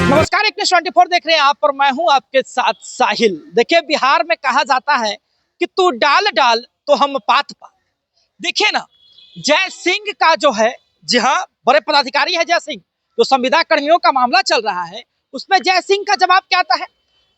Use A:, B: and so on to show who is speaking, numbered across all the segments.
A: नमस्कार, एक 24 देख रहे हैं आप और मैं हूं आपके साथ साहिल। देखिए, बिहार में कहा जाता है कि तू डाल डाल तो हम पात पात। देखिए ना, जय सिंह का जो है, जी हाँ, बड़े पदाधिकारी है जय सिंह। जो संविदा कर्मियों का मामला चल रहा है, उसमें जय सिंह का जवाब क्या आता है?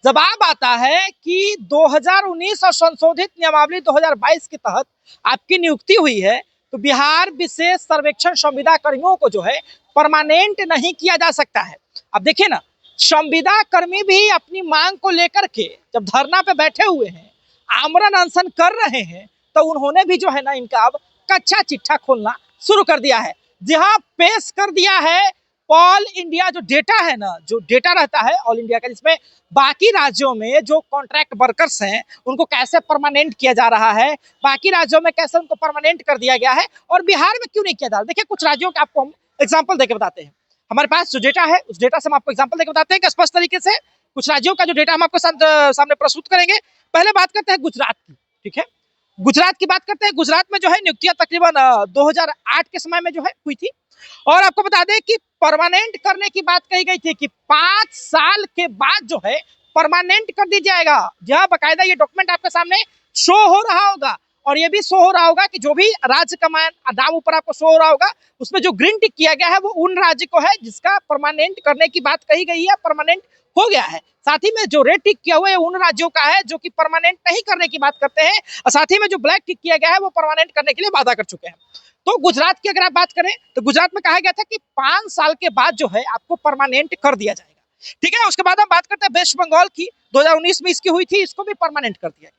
A: जवाब आता है कि 2019 और संशोधित नियमावली 2022 के तहत आपकी नियुक्ति हुई है, तो बिहार विशेष सर्वेक्षण संविदा कर्मियों को जो है परमानेंट नहीं किया जा सकता है। अब देखिए ना, संविदा कर्मी भी अपनी मांग को लेकर के जब धरना पे बैठे हुए हैं, आमरण अनशन कर रहे हैं, तो उन्होंने भी जो है ना, इनका अब कच्चा चिट्ठा खोलना शुरू कर दिया है। जी हाँ, पेश कर दिया है ऑल इंडिया जो डेटा है ना, जो डेटा रहता है ऑल इंडिया का, जिसमें बाकी राज्यों में जो कॉन्ट्रैक्ट वर्कर्स हैं उनको कैसे परमानेंट किया जा रहा है, बाकी राज्यों में कैसे उनको परमानेंट कर दिया गया है और बिहार में क्यों नहीं किया जा रहा। देखिए, कुछ राज्यों के आपको हम एग्जाम्पल देके बताते हैं। हमारे पास जो डेटा है, उस डेटा से हम आपको एग्जाम्पल देके बताते हैं कि स्पष्ट तरीके से कुछ राज्यों का जो डेटा हम आपको सामने प्रस्तुत करेंगे। पहले बात करते हैं गुजरात की। ठीक है, गुजरात की बात करते हैं। गुजरात में जो है नियुक्तियां तकरीबन 2008 के समय में जो है हुई थी, और आपको बता दें कि परमानेंट करने की बात कही गई थी कि 5 साल के बाद जो है परमानेंट कर दी जाएगा। जहां बकायदा ये डॉक्यूमेंट आपके सामने शो हो रहा होगा, और ये भी शो हो रहा होगा कि जो भी राज्य का नाम ऊपर आपको शो हो रहा होगा, उसमें जो ग्रीन टिक किया गया है वो उन राज्य को है जिसका परमानेंट करने की बात कही गई है, परमानेंट हो गया है। साथ ही में जो रेड टिक किया हुआ है उन राज्यों का है जो कि परमानेंट नहीं करने की बात करते हैं, और साथ ही में जो ब्लैक टिक किया गया है वो परमानेंट करने के लिए वादा कर चुके हैं। तो गुजरात की अगर आप बात करें तो गुजरात में कहा गया था कि 5 साल के बाद जो है आपको परमानेंट कर दिया जाएगा। ठीक है, उसके बाद हम बात करते हैं वेस्ट बंगाल की। 2019 में इसकी हुई थी, इसको भी परमानेंट कर दिया गया।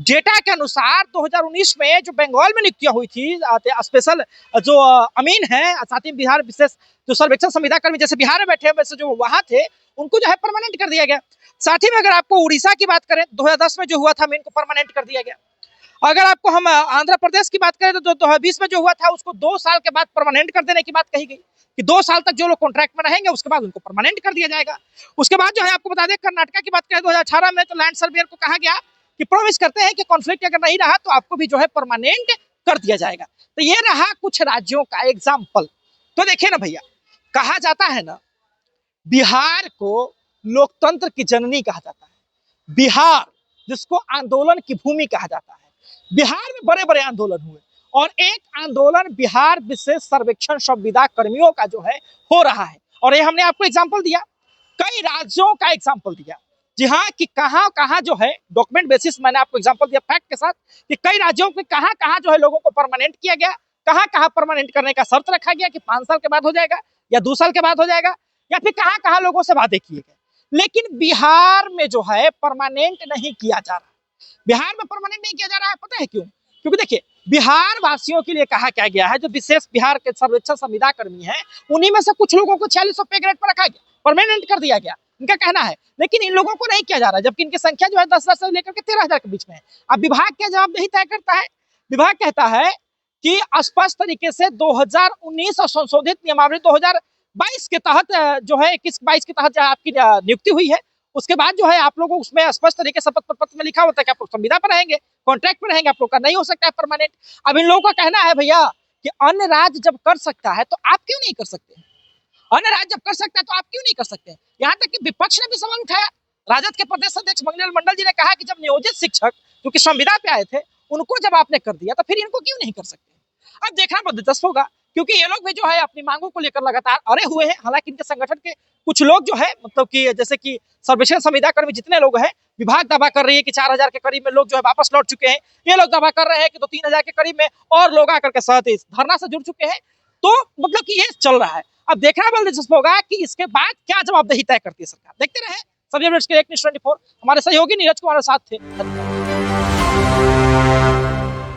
A: डेटा के अनुसार 2019 में जो बंगाल में नियुक्तियां हुई थी, स्पेशल जो अमीन है, साथ ही बिहार विशेष जो सर्वेक्षण संविदा कर्मी जैसे बिहार में बैठे वैसे जो वहां थे, उनको जो है परमानेंट कर दिया गया। साथ ही में अगर आपको उड़ीसा की बात करें, 2010 में जो हुआ था अमीन को परमानेंट कर दिया गया। अगर आपको हम आंध्र प्रदेश की बात करें तो 2020 में जो हुआ था उसको 2 साल के बाद परमानेंट कर देने की बात कही गई कि 2 साल तक जो लोग कॉन्ट्रैक्ट में रहेंगे उसके बाद उनको परमानेंट कर दिया जाएगा। उसके बाद जो है आपको बता दें, कर्नाटक की बात करें 2018 में तो लैंड सर्वेयर को कहा गया कि प्रॉमिस करते हैं कि कॉन्फ्लिक्ट अगर नहीं रहा तो आपको भी जो है परमानेंट कर दिया जाएगा। तो ये रहा कुछ राज्यों का एग्जाम्पल। तो देखिए ना भैया, कहा जाता है ना, बिहार को लोकतंत्र की जननी कहा जाता है। बिहार जिसको आंदोलन की भूमि कहा जाता है। बिहार में बड़े बड़े आंदोलन हुए, और एक आंदोलन बिहार विशेष सर्वेक्षण संविदा कर्मियों का जो है हो रहा है। और ये हमने आपको एग्जाम्पल दिया, कई राज्यों का एग्जाम्पल दिया। जी हाँ, कि कहां कहां जो है डॉक्यूमेंट बेसिस मैंने आपको एग्जाम्पल दिया फैक्ट के साथ कि कई राज्यों के कहां कहां जो है लोगों को परमानेंट किया गया, कहां कहां परमानेंट करने का शर्त रखा गया कि 5 साल के बाद हो जाएगा या 2 साल के बाद हो जाएगा, या फिर कहां कहां लोगों से वादे किए गए। लेकिन बिहार में जो है परमानेंट नहीं किया जा रहा। बिहार में परमानेंट नहीं किया जा रहा है, पता है क्यों? क्योंकि देखिए, बिहार वासियों के लिए कहा क्या गया है, जो विशेष बिहार के सर्वेक्षण संविदा कर्मी हैं, उन्हीं में से कुछ लोगों को 4600 पे ग्रेड पर रखा गया, परमानेंट कर दिया गया, इनका कहना है। लेकिन इन लोगों को नहीं किया जा रहा, जबकि इनकी संख्या जो है 10,000 से लेकर के 13,000 के बीच में है। अब विभाग क्या जवाबदेही तय करता है? विभाग कहता है कि स्पष्ट तरीके से 2019 और संशोधित नियमावली 2022 के तहत जो है 21-22 के तहत आपकी नियुक्ति हुई है, उसके बाद जो है आप लोगों उसमें स्पष्ट तरीके से शपथ पत्र में लिखा होता है कि आप लोग संविदा पर रहेंगे, कॉन्ट्रैक्ट पर रहेंगे, आप लोग का नहीं हो सकता है परमानेंट। अब इन लोगों का कहना है भैया कि अन्य राज्य जब कर सकता है तो आप क्यों नहीं कर सकते? अन्य राज्य जब कर सकता है तो आप क्यों नहीं कर सकते? यहाँ तक कि विपक्ष ने भी सवाल उठाया। राजद के प्रदेश अध्यक्ष मंगल मंडल जी ने कहा कि जब नियोजित शिक्षक जो कि संविदा पे आए थे उनको जब आपने कर दिया तो फिर इनको क्यों नहीं कर सकते? अब देखना बहुत दिलचस्प होगा, क्योंकि ये लोग भी जो है अपनी मांगों को लेकर लगातार अड़े हुए हैं। हालांकि इनके संगठन के कुछ लोग जो है, मतलब कि जैसे कि सर्वेक्षण संविदा कर्मी जितने लोग हैं, विभाग दावा कर रही है कि 4,000 के करीब में लोग जो है वापस लौट चुके हैं। ये लोग दावा कर रहे हैं कि 2-3,000 के करीब में और लोग आकर के साथ इस धरना से जुड़ चुके हैं। तो मतलब कि ये चल रहा है। अब देखना बहुत दिलचस्प होगा कि इसके बाद क्या जवाबदेही तय करती है सरकार। देखते रहे सभी अपडेट्स के लिए एक न्यूज़ 24। हमारे सहयोगी नीरज कुमार साथ थे।